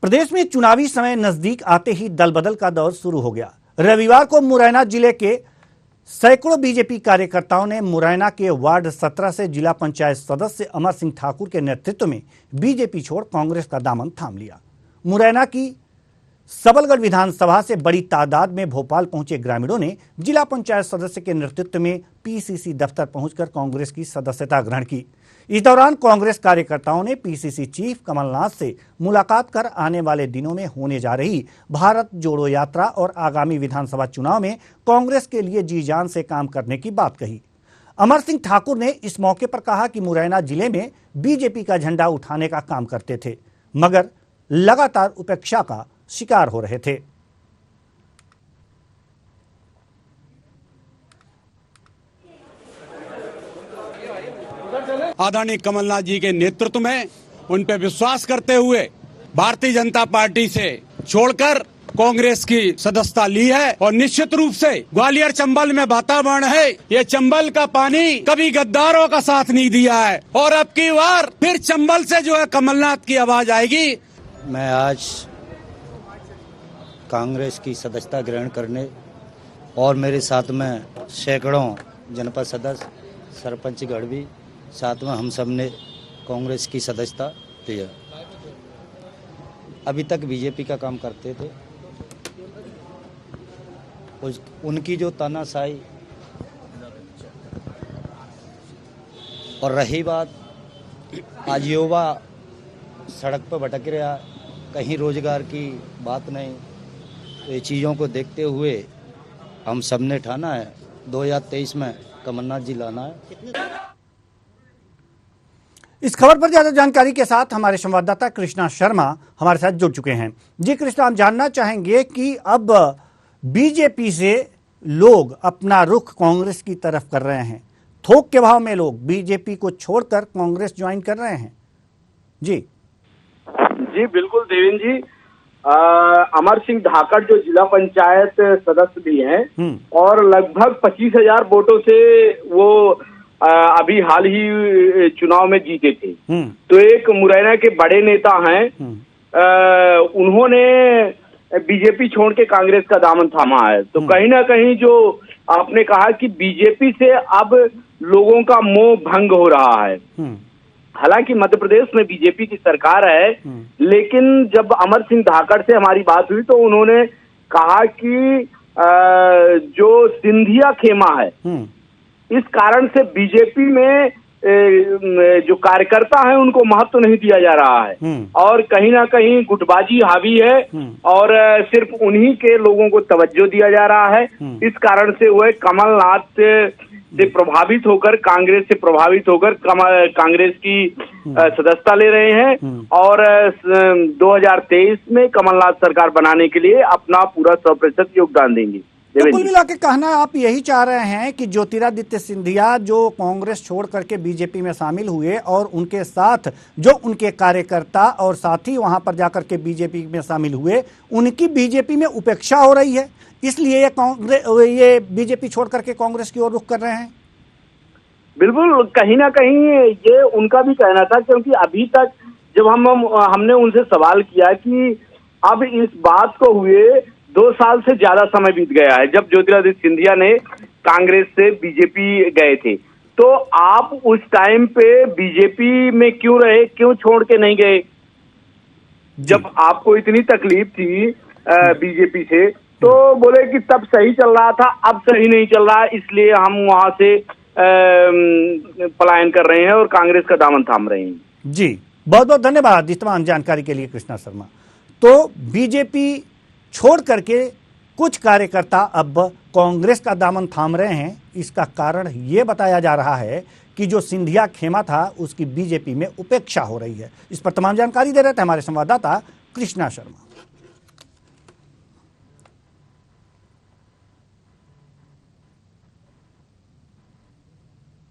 प्रदेश में चुनावी समय नजदीक आते ही दल बदल का दौर शुरू हो गया। रविवार को मुरैना जिले के सैकड़ों बीजेपी कार्यकर्ताओं ने मुरैना के वार्ड 17 से जिला पंचायत सदस्य अमर सिंह ठाकुर के नेतृत्व में बीजेपी छोड़ कांग्रेस का दामन थाम लिया। मुरैना की सबलगढ़ विधानसभा से बड़ी तादाद में भोपाल पहुंचे ग्रामीणों ने जिला पंचायत सदस्य के नेतृत्व में पीसीसी दफ्तर पहुंचकर कांग्रेस की सदस्यता ग्रहण की। इस दौरान कांग्रेस कार्यकर्ताओं ने पीसीसी चीफ कमलनाथ से मुलाकात कर आने वाले दिनों में होने जा रही भारत जोड़ो यात्रा और आगामी विधानसभा चुनाव में कांग्रेस के लिए जी जान से काम करने की बात कही। अमर सिंह ठाकुर ने इस मौके पर कहा कि मुरैना जिले में बीजेपी का झंडा उठाने का काम करते थे, मगर लगातार उपेक्षा का शिकार हो रहे थे। आदरणीय कमलनाथ जी के नेतृत्व में उन पे विश्वास करते हुए भारतीय जनता पार्टी से छोड़कर कांग्रेस की सदस्यता ली है। और निश्चित रूप से ग्वालियर चंबल में वातावरण है, ये चंबल का पानी कभी गद्दारों का साथ नहीं दिया है और अब की बार फिर चंबल से जो है कमलनाथ की आवाज आएगी। मैं आज कांग्रेस की सदस्यता ग्रहण करने और मेरे साथ में सैकड़ों जनपद सदस्य, सरपंच गढ़ भी साथ में हम सब ने कांग्रेस की सदस्यता लिया। अभी तक बीजेपी का काम करते थे, उनकी जो तानाशाही और रही बात आज युवा सड़क पर भटक रहा, कहीं रोजगार की बात नहीं, तो ये चीज़ों को देखते हुए हम सब ने ठाना है 2023 में कमलनाथ जी लाना है। इस खबर पर ज्यादा जानकारी के साथ हमारे संवाददाता कृष्णा शर्मा हमारे साथ जुड़ चुके हैं। जी कृष्णा, हम जानना चाहेंगे कि अब बीजेपी से लोग अपना रुख कांग्रेस की तरफ कर रहे हैं, थोक के भाव में लोग बीजेपी को छोड़कर कांग्रेस ज्वाइन कर रहे हैं। जी बिल्कुल देवेंद्र जी, अमर सिंह ठाकुर जो जिला पंचायत सदस्य भी हैं और लगभग 25,000 वोटों से वो अभी हाल ही चुनाव में जीते थे। तो एक मुरैना के बड़े नेता हैं, उन्होंने बीजेपी छोड़ के कांग्रेस का दामन थामा है। तो कहीं ना कहीं जो आपने कहा कि बीजेपी से अब लोगों का मोह भंग हो रहा है। हालांकि मध्य प्रदेश में बीजेपी की सरकार है, लेकिन जब अमर सिंह ठाकुर से हमारी बात हुई तो उन्होंने कहा कि जो सिंधिया खेमा है, इस कारण से बीजेपी में जो कार्यकर्ता हैं उनको महत्व नहीं दिया जा रहा है और कहीं ना कहीं गुटबाजी हावी है और सिर्फ उन्हीं के लोगों को तवज्जो दिया जा रहा है। इस कारण से वह कमलनाथ से प्रभावित होकर, कांग्रेस से प्रभावित होकर कांग्रेस की सदस्यता ले रहे हैं और 2023 में कमलनाथ सरकार बनाने के लिए अपना पूरा 100% योगदान देंगे। तो कुल मिला के कहना आप यही चाह रहे हैं कि ज्योतिरादित्य सिंधिया जो कांग्रेस छोड़ करके बीजेपी में शामिल हुए और उनके साथ जो उनके कार्यकर्ता और साथी वहां पर जाकर के बीजेपी में शामिल हुए, उनकी बीजेपी में उपेक्षा हो रही है, इसलिए ये बीजेपी छोड़ करके कांग्रेस की ओर रुख कर रहे हैं। बिल्कुल, कहीं ना कहीं ये उनका भी कहना था, क्योंकि अभी तक जब हमने उनसे सवाल किया कि अब इस बात को हुए 2 साल से ज्यादा समय बीत गया है जब ज्योतिरादित्य सिंधिया ने कांग्रेस से बीजेपी गए थे, तो आप उस टाइम पे बीजेपी में क्यों रहे, क्यों छोड़ के नहीं गए? जब आपको इतनी तकलीफ थी बीजेपी से, तो बोले कि तब सही चल रहा था, अब सही नहीं चल रहा, इसलिए हम वहां से पलायन कर रहे हैं और कांग्रेस का दामन थाम रहे हैं। जी बहुत बहुत धन्यवाद इस तमाम जानकारी के लिए कृष्णा शर्मा। तो बीजेपी छोड़ करके कुछ कार्यकर्ता अब कांग्रेस का दामन थाम रहे हैं, इसका कारण ये बताया जा रहा है कि जो सिंधिया खेमा था उसकी बीजेपी में उपेक्षा हो रही है। इस पर तमाम जानकारी दे रहे थे हमारे संवाददाता कृष्णा शर्मा।